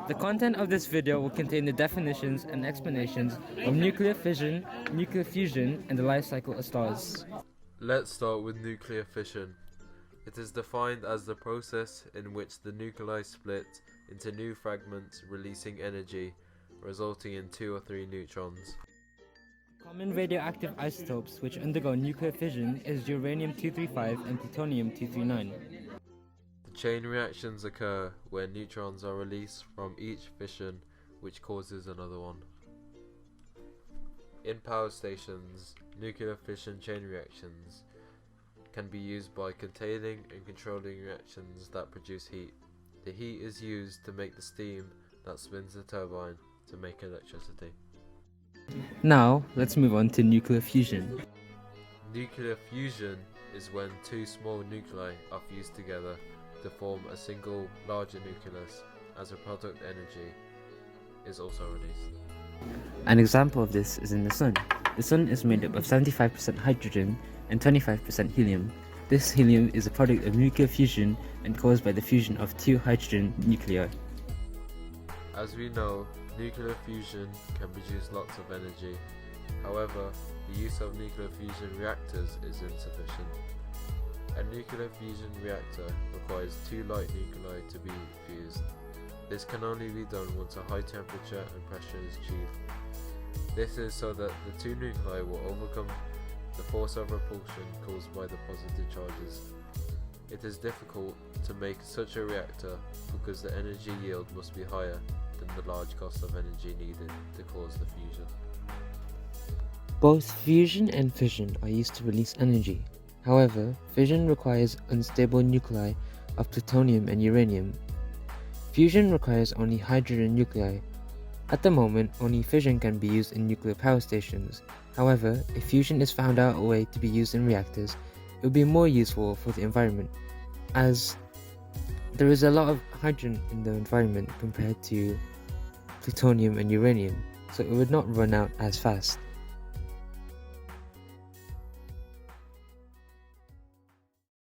The content of this video will contain the definitions and explanations of nuclear fission, nuclear fusion, and the life cycle of stars. Let's start with nuclear fission. It is defined as the process in which the nuclei split into new fragments, releasing energy, resulting in 2 or 3 neutrons. Common radioactive isotopes which undergo nuclear fission is uranium-235 and plutonium-239. The chain reactions occur where neutrons are released from each fission, which causes another one. In power stations, nuclear fission chain reactions can be used by containing and controlling reactions that produce heat. The heat is used to make the steam that spins the turbine to make electricity. Now, let's move on to nuclear fusion. Nuclear fusion is when 2 small nuclei are fused together to form a single larger nucleus, as a product energy is also released. An example of this is in the Sun. The Sun is made up of 75% hydrogen and 25% helium. This helium is a product of nuclear fusion and caused by the fusion of 2 hydrogen nuclei. As we know, nuclear fusion can produce lots of energy. However, the use of nuclear fusion reactors is insufficient. A nuclear fusion reactor requires 2 light nuclei to be fused. This can only be done once a high temperature and pressure is achieved. This is so that the 2 nuclei will overcome the force of repulsion caused by the positive charges. It is difficult to make such a reactor because the energy yield must be higher than the large cost of energy needed to cause the fusion. Both fusion and fission are used to release energy. However, fission requires unstable nuclei of plutonium and uranium. Fusion requires only hydrogen nuclei. At the moment, only fission can be used in nuclear power stations. However, if fusion is found out a way to be used in reactors, it would be more useful for the environment, as there is a lot of hydrogen in the environment compared to plutonium and uranium, so it would not run out as fast.